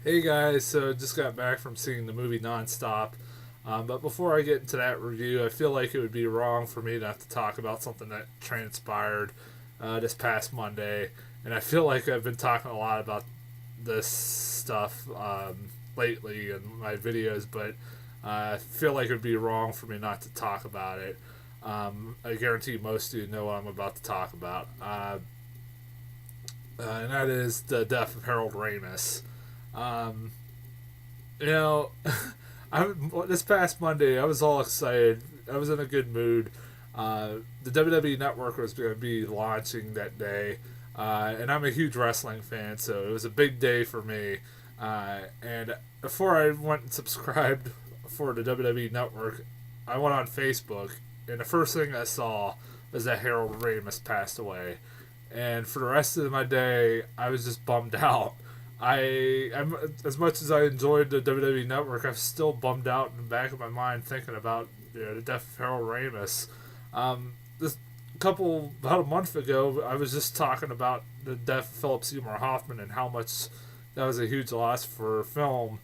Hey guys, so just got back from seeing the movie Nonstop. But before I get into that review, I feel like it would be wrong for me not to talk about something that transpired this past Monday. And I feel like I've been talking a lot about this stuff lately in my videos, but I feel like it would be wrong for me not to talk about it. I guarantee most of you know what I'm about to talk about. And that is the death of Harold Ramis. Um, You know, this past Monday I was all excited. I was in a good mood. The WWE Network was going to be launching that day, and I'm a huge wrestling fan, so it was a big day for me. And before I went and subscribed for the WWE Network, I went on Facebook, and the first thing I saw was that Harold Ramis passed away. And for the rest of my day, I was just bummed out. I'm as much as I enjoyed the WWE Network, I'm still bummed out in the back of my mind thinking about the death of Harold Ramis. This couple about a month ago, I was just talking about the death of Philip Seymour Hoffman and how much that was a huge loss for film.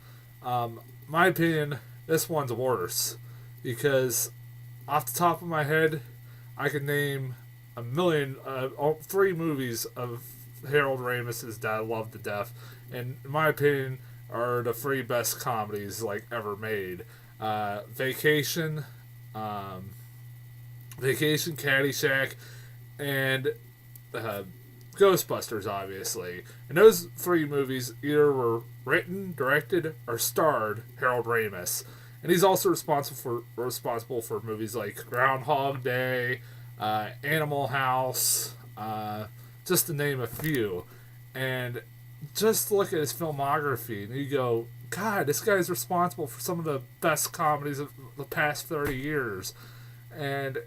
My opinion, this one's worse because off the top of my head, I could name a million, three movies of Harold Ramis's that I love to death, and in my opinion, are the three best comedies like ever made. Vacation, um, Vacation, Caddyshack, and uh, Ghostbusters, obviously. And those three movies either were written, directed, or starred Harold Ramis. And he's also responsible for movies like Groundhog Day, Animal House, just to name a few. And just look at his filmography, and you go, God, this guy's responsible for some of the best comedies of the past 30 years. And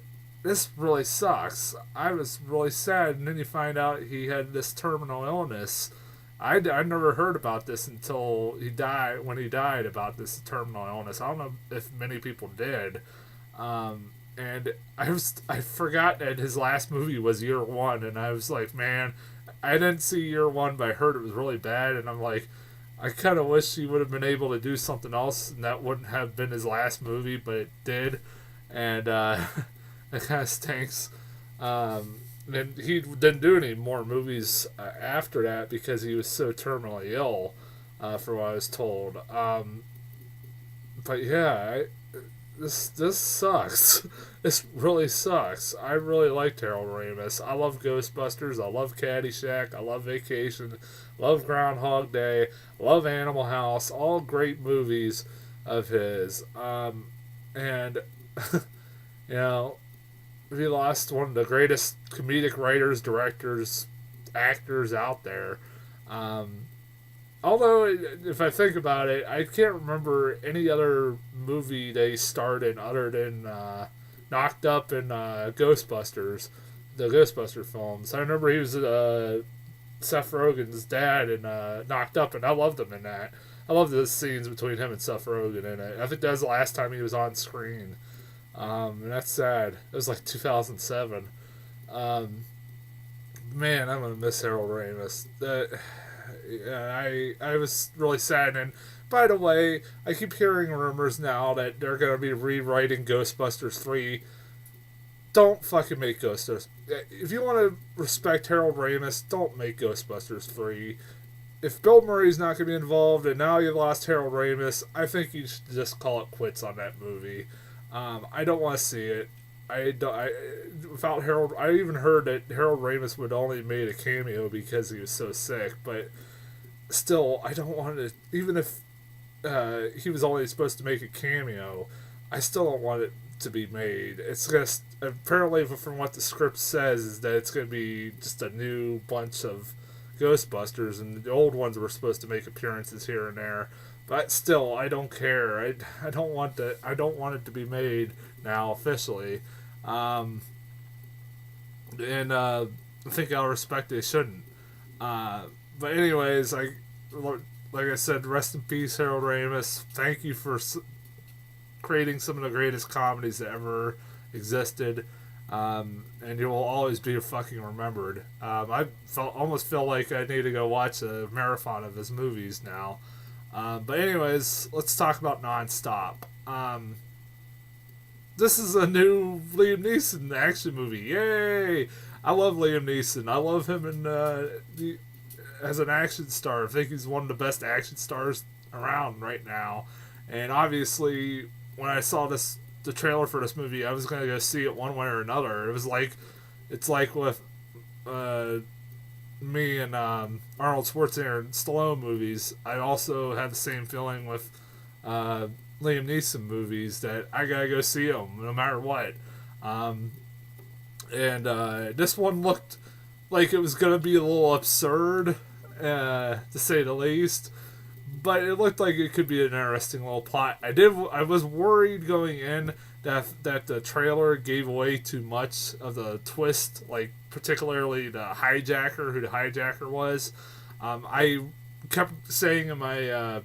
this really sucks. I was really sad, and then you find out he had this terminal illness. I never heard about this until he died. When he died, about this terminal illness, I don't know if many people did. And I forgot that his last movie was Year One, and I was like, man, I didn't see Year One, but I heard it was really bad, and I'm like, I kind of wish he would have been able to do something else, and that wouldn't have been his last movie, but it did, and it kind of stinks. And he didn't do any more movies after that because he was so terminally ill, for what I was told. But yeah, this sucks. This really sucks. I really liked Harold Ramis. I love Ghostbusters. I love Caddyshack. I love Vacation. Love Groundhog Day. Love Animal House. All great movies of his. And you know, we lost one of the greatest comedic writers, directors, actors out there. Um, Although, if I think about it, I can't remember any other movie they starred in other than Knocked Up and Ghostbusters, the Ghostbuster films. I remember he was Seth Rogen's dad in Knocked Up, and I loved him in that. I loved the scenes between him and Seth Rogen in it. I think that was the last time he was on screen. And that's sad. It was like 2007. Um, man, I'm gonna miss Harold Ramis. I was really sad. And by the way, I keep hearing rumors now that they're gonna be rewriting Ghostbusters 3. Don't fucking make Ghostbusters. If you want to respect Harold Ramis, don't make Ghostbusters 3. If Bill Murray's not going to be involved and now you've lost Harold Ramis, I think you should just call it quits on that movie. I don't want to see it. Without Harold, I even heard that Harold Ramis would only made a cameo because he was so sick. But still, I don't want to. Even if he was only supposed to make a cameo, I still don't want it to be made. It's gonna apparently from what the script says is that it's gonna be just a new bunch of Ghostbusters, and the old ones were supposed to make appearances here and there. But still, I don't care. I don't want that. I don't want it to be made now officially. Um, and I think out of respect they shouldn't. But anyways, like I said, rest in peace, Harold Ramis. Thank you for creating some of the greatest comedies that ever existed. And you will always be fucking remembered. I almost feel like I need to go watch a marathon of his movies now. But anyways, let's talk about Nonstop. This is a new Liam Neeson action movie. Yay! I love Liam Neeson. I love him as an action star. I think he's one of the best action stars around right now. And obviously, when I saw the trailer for this movie, I was gonna go see it one way or another. It's like with me and Arnold Schwarzenegger and Stallone movies. I also have the same feeling with Liam Neeson movies that I gotta go see them no matter what. And this one looked like it was gonna be a little absurd, to say the least. But it looked like it could be an interesting little plot. I was worried going in that the trailer gave away too much of the twist, like particularly the hijacker, who the hijacker was. I kept saying in my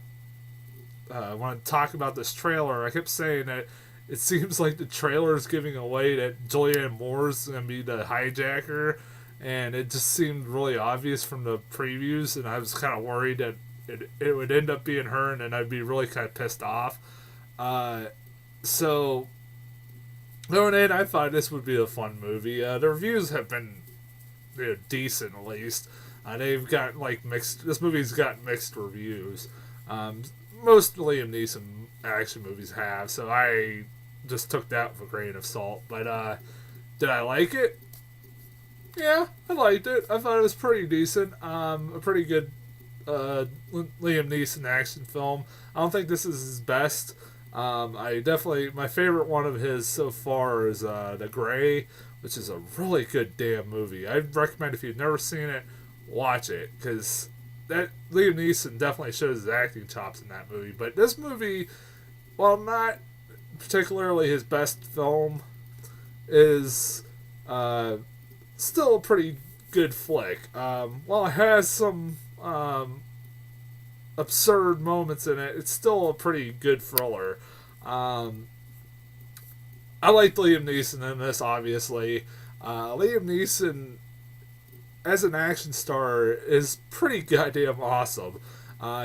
when I talk about this trailer, I kept saying that it seems like the trailer is giving away that Julianne Moore's gonna be the hijacker, and it just seemed really obvious from the previews, and I was kind of worried that it would end up being her, and then I'd be really kind of pissed off. So going in, I thought this would be a fun movie. The reviews have been decent, at least. They've got like mixed. This movie's got mixed reviews. Most Liam Neeson action movies have, so I just took that with a grain of salt. But did I like it? Yeah, I liked it. I thought it was pretty decent. A pretty good Liam Neeson action film. I don't think this is his best. My favorite one of his so far is The Gray, which is a really good damn movie. I'd recommend, if you've never seen it, watch it, because that Liam Neeson definitely shows his acting chops in that movie. But this movie, while not particularly his best film, is still a pretty good flick. While it has some absurd moments in it, it's still a pretty good thriller. I like Liam Neeson in this, obviously. Liam Neeson, as an action star, is pretty goddamn awesome.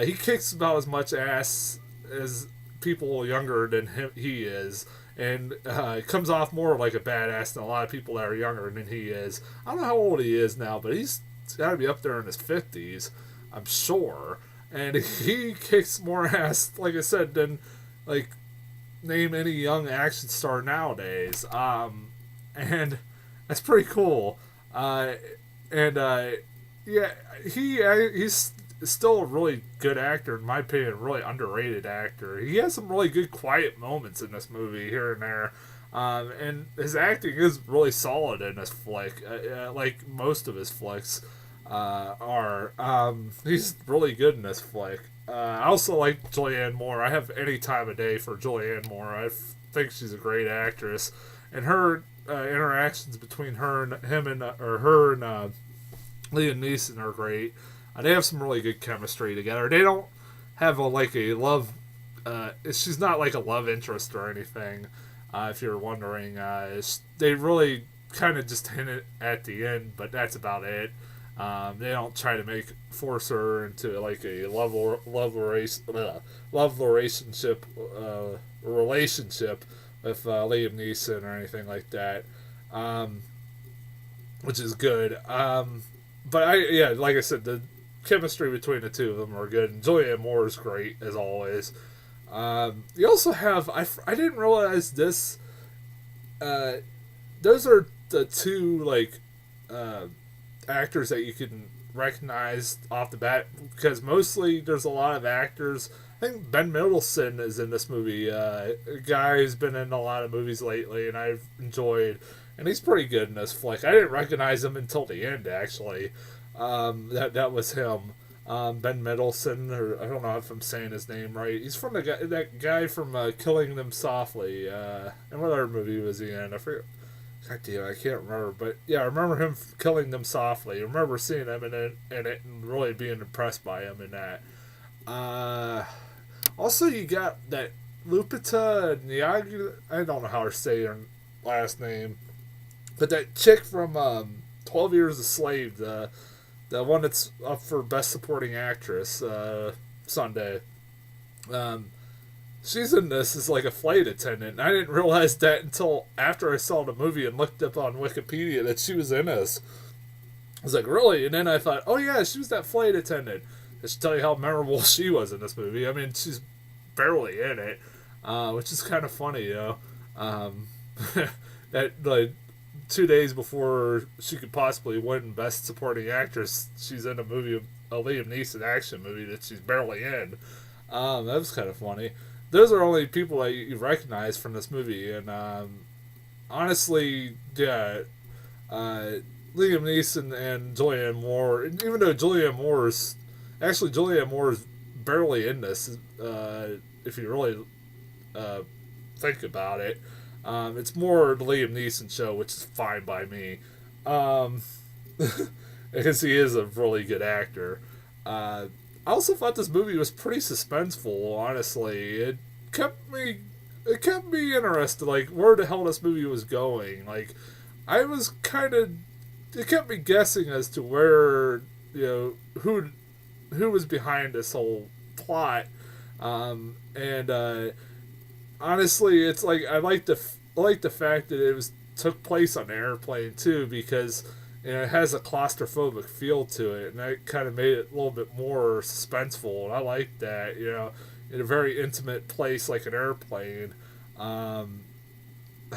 He kicks about as much ass as people younger than he is, and comes off more like a badass than a lot of people that are younger than he is. I don't know how old he is now, but he's got to be up there in his 50s, I'm sure. And he kicks more ass, like I said, than like name any young action star nowadays. And that's pretty cool. Yeah, he's still a really good actor, in my opinion, a really underrated actor. He has some really good quiet moments in this movie here and there. And his acting is really solid in this flick, like most of his flicks are. He's really good in this flick. I also like Julianne Moore. I have any time of day for Julianne Moore. I think she's a great actress, and her interactions between her and Liam Neeson are great. They have some really good chemistry together. They don't have a love. She's not like a love interest or anything. If you're wondering, they really kind of just hint it at the end, but that's about it. They don't try to force her into like a love relationship with Liam Neeson or anything like that, which is good. But like I said, the chemistry between the two of them are good, and Julianne Moore is great as always. You also have I didn't realize this. Those are the two actors that you can recognize off the bat, because mostly there's a lot of actors. I think Ben Mendelsohn is in this movie. A guy who's been in a lot of movies lately, and I've enjoyed, and he's pretty good in this flick. I didn't recognize him until the end, actually. That was him. Ben Mendelsohn, or I don't know if I'm saying his name right. He's from that guy from Killing Them Softly. And what other movie was he in? I forget. God damn, I can't remember. But yeah, I remember him Killing Them Softly. I remember seeing him in it and really being impressed by him in that. Also, you got that Lupita Nyong'o. I don't know how to say her last name, but that chick from 12 Years a Slave, the one that's up for Best Supporting Actress Sunday. Um, she's in this as like a flight attendant. And I didn't realize that until after I saw the movie and looked up on Wikipedia that she was in this. I was like, really? And then I thought, oh yeah, she was that flight attendant. I should tell you how memorable she was in this movie. I mean, she's barely in it, which is kind of funny, you know. Um, that like 2 days before she could possibly win Best Supporting Actress, she's in a movie, a Liam Neeson action movie that she's barely in. That was kind of funny. Those are only people that you recognize from this movie, and honestly, yeah, uh, Liam Neeson and Julianne Moore. Even though Julianne Moore is barely in this. If you really uh, think about it, it's more the Liam Neeson show, which is fine by me, um, because he is a really good actor. I also thought this movie was pretty suspenseful. Honestly, kept me it kept me interested. Like where the hell this movie was going. Like I was kind of it kept me guessing as to where who was behind this whole plot. And honestly, it's like I like the fact that it was took place on an airplane too, because it has a claustrophobic feel to it, and that kind of made it a little bit more suspenseful. And I like that, in a very intimate place like an airplane. Um,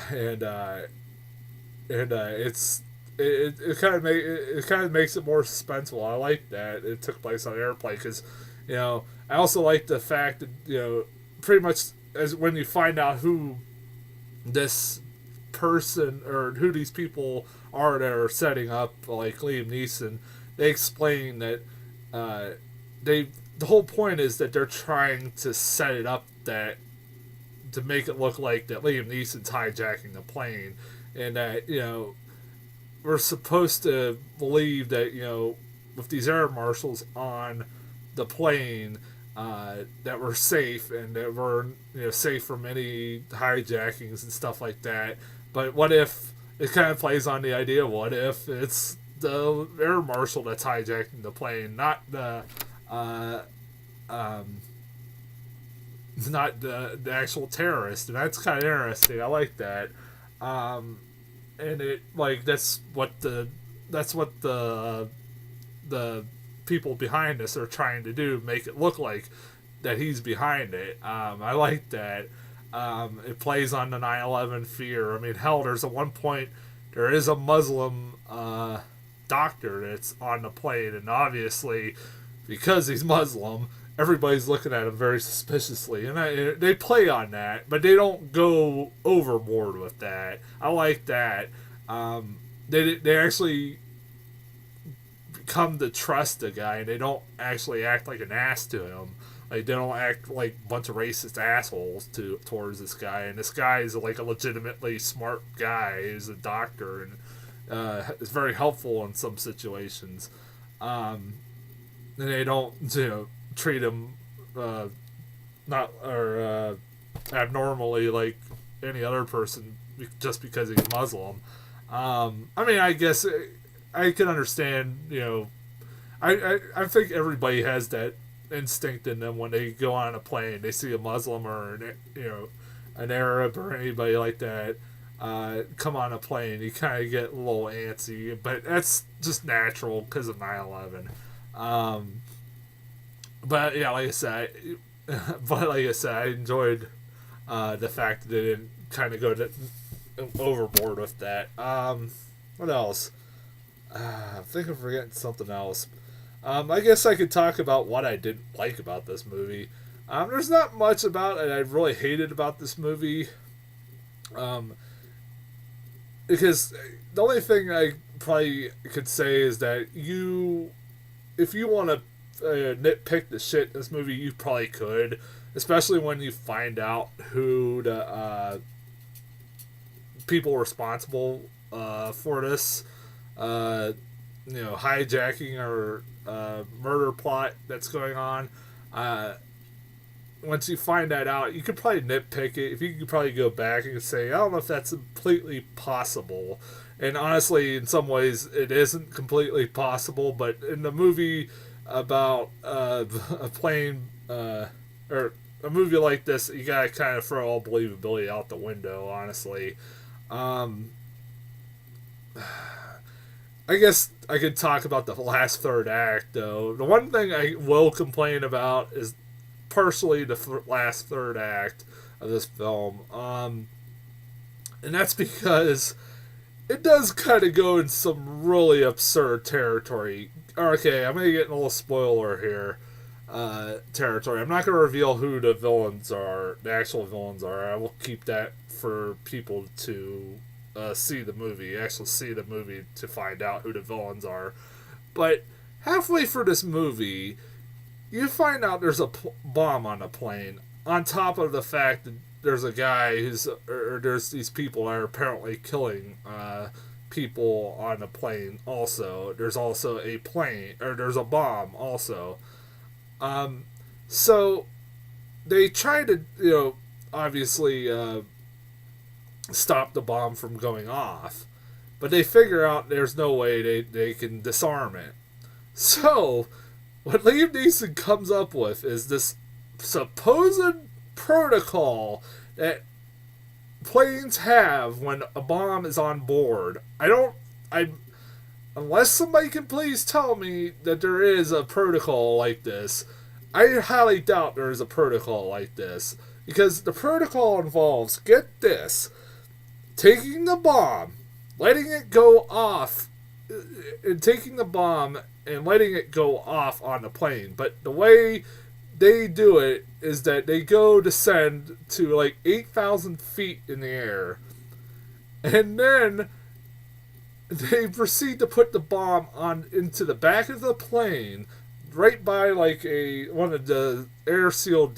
and it kind of makes it more suspenseful. I like that it took place on an airplane because, I also like the fact that pretty much as when you find out who this person or who these people are that are setting up like Liam Neeson, they explain that the whole point is that they're trying to set it up that to make it look like that Liam Neeson's hijacking the plane, and that we're supposed to believe that with these air marshals on the plane, that we're safe and that we're safe from any hijackings and stuff like that. But what if it kind of plays on the idea? What if it's the air marshal that's hijacking the plane, not the um, not the actual terrorist? And that's kind of interesting. I like that. And it like that's what the people behind us are trying to do, make it look like that he's behind it. I like that. It plays on the 9/11 fear. I mean, hell, there's at one point there is a Muslim doctor that's on the plane, and obviously because he's Muslim, everybody's looking at him very suspiciously, and they play on that, but they don't go overboard with that. I like that. They actually come to trust the guy, and they don't actually act like an ass to him. Like they don't act like a bunch of racist assholes towards this guy. And this guy is like a legitimately smart guy. He's a doctor and is very helpful in some situations. And they don't treat him not or abnormally like any other person just because he's Muslim. I mean, I guess I can understand. I think everybody has that instinct in them when they go on a plane. They see a Muslim or an Arab or anybody like that come on a plane. You kind of get a little antsy, but that's just natural because of 9/11. But yeah, like I said, I enjoyed the fact that they didn't kind of go overboard with that. What else? I think I'm forgetting something else. I guess I could talk about what I didn't like about this movie. There's not much about it I really hated about this movie. Because the only thing I probably could say is that if you want to nitpick the shit in this movie, you probably could. Especially when you find out who the people responsible for this hijacking or murder plot that's going on. Once you find that out, you could probably nitpick it. If you could probably go back and say, I don't know if that's completely possible. And honestly, in some ways, it isn't completely possible. But in the movie about a plane or a movie like this, you gotta kind of throw all believability out the window, honestly. Um, I guess I could talk about the last third act, though. The one thing I will complain about is partially the last third act of this film. And that's because it does kind of go in some really absurd territory. Okay, I'm going to get in a little spoiler here. Territory. I'm not going to reveal who the villains are, the actual villains are. I will keep that for people to see the movie, actually see the movie to find out who the villains are. But halfway through this movie, you find out there's a bomb on the plane, on top of the fact that there's a guy there's these people that are apparently killing people on the plane also. There's also there's a bomb also. So they try to, obviously stop the bomb from going off, but they figure out there's no way they can disarm it. So what Liam Neeson comes up with is this supposed protocol that planes have when a bomb is on board. Unless somebody can please tell me that there is a protocol like this, I highly doubt there is a protocol like this. Because the protocol involves, get this, taking the bomb, letting it go off, and taking the bomb and letting it go off on the plane. But the way they do it is that they go descend to like 8,000 feet in the air. And then they proceed to put the bomb into the back of the plane, right by like one of the air sealed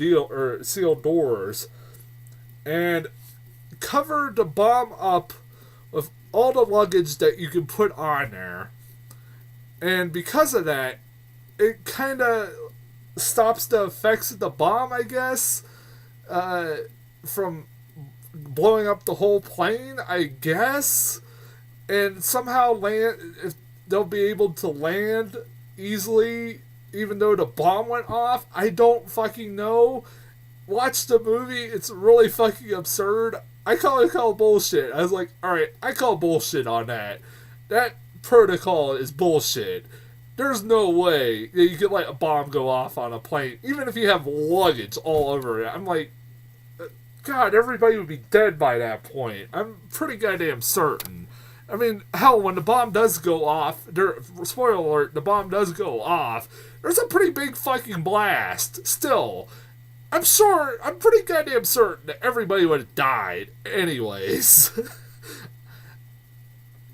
sealed doors, and cover the bomb up with all the luggage that you can put on there. And because of that, it kind of stops the effects of the bomb, I guess, from blowing up the whole plane, I guess. And somehow if they'll be able to land easily even though the bomb went off. I don't fucking know. Watch the movie. It's really fucking absurd. I call bullshit. I was like, alright, I call bullshit on that. That protocol is bullshit. There's no way that you could let a bomb go off on a plane, even if you have luggage all over it. I'm like, God, everybody would be dead by that point. I'm pretty goddamn certain. I mean, hell, when the bomb does go off, spoiler alert, the bomb does go off, there's a pretty big fucking blast. Still, I'm pretty goddamn certain that everybody would have died anyways.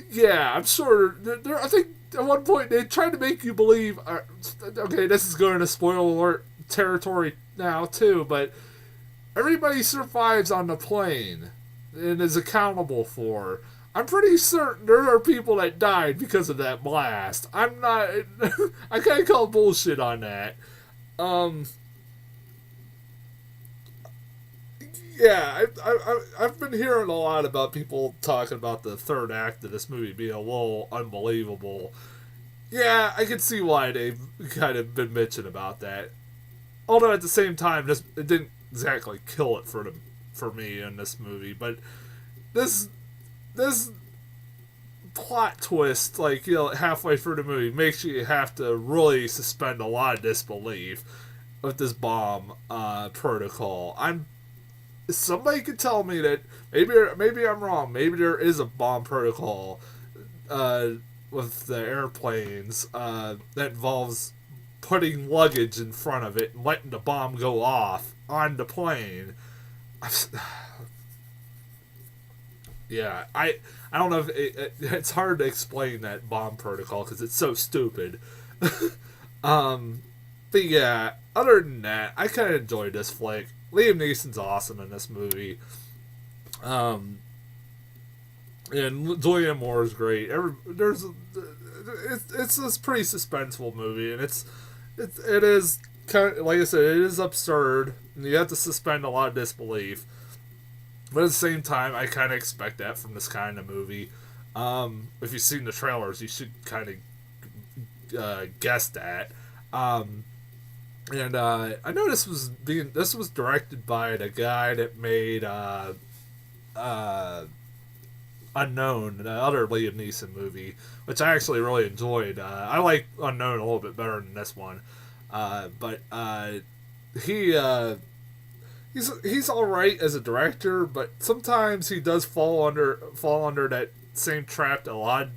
Yeah, I'm sure. I think at one point they tried to make you believe, okay, this is going to spoiler alert territory now too, but everybody survives on the plane and is accountable for. I'm pretty certain there are people that died because of that blast. I'm not. I can't call bullshit on that. Yeah, I've been hearing a lot about people talking about the third act of this movie being a little unbelievable. Yeah, I can see why they've kind of been bitching about that. Although at the same time, it didn't exactly kill it for me in this movie. But this plot twist, like, halfway through the movie, makes you have to really suspend a lot of disbelief with this bomb protocol. Somebody could tell me that maybe I'm wrong. Maybe there is a bomb protocol with the airplanes that involves putting luggage in front of it and letting the bomb go off on the plane. Yeah, I don't know if it's hard to explain that bomb protocol because it's so stupid. But yeah, other than that, I kind of enjoyed this flick. Liam Neeson's awesome in this movie. And Julianne Moore is great. It's this pretty suspenseful movie, and it is kind of, like I said, it is absurd, and you have to suspend a lot of disbelief. But at the same time, I kind of expect that from this kind of movie. If you've seen the trailers, you should kind of guess that. And I know this was directed by the guy that made uh, Unknown, the other Liam Neeson movie, which I actually really enjoyed. I like Unknown a little bit better than this one, but he he's all right as a director, but sometimes he does fall under that same trap that a lot of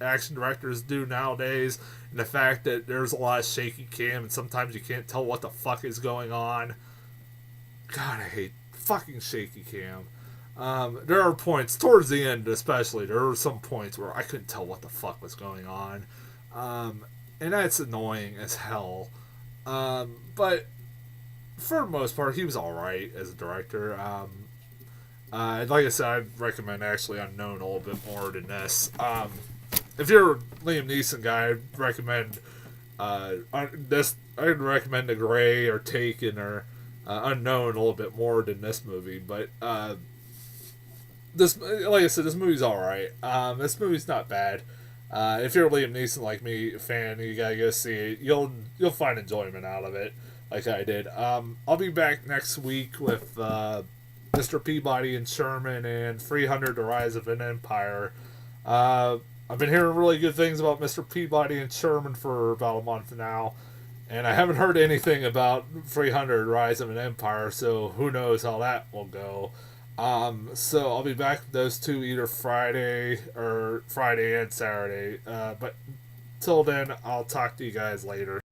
action directors do nowadays, and the fact that there's a lot of shaky cam and sometimes you can't tell what the fuck is going on. God, I hate fucking shaky cam. There are points towards the end, especially. There were some points where I couldn't tell what the fuck was going on, and that's annoying as hell. But for the most part, he was all right as a director. Like I said, I'd recommend actually Unknown a little bit more than this. If you're a Liam Neeson guy, I'd recommend this. I'd recommend The Gray or Taken or Unknown a little bit more than this movie. But this, like I said, this movie's all right. This movie's not bad. If you're a Liam Neeson like me fan, you gotta go see it. You'll find enjoyment out of it, like I did. I'll be back next week with Mr. Peabody and Sherman and 300: The Rise of an Empire. I've been hearing really good things about Mr. Peabody and Sherman for about a month now, and I haven't heard anything about 300: Rise of an Empire, so who knows how that will go. So I'll be back with those two either Friday and Saturday. But till then, I'll talk to you guys later.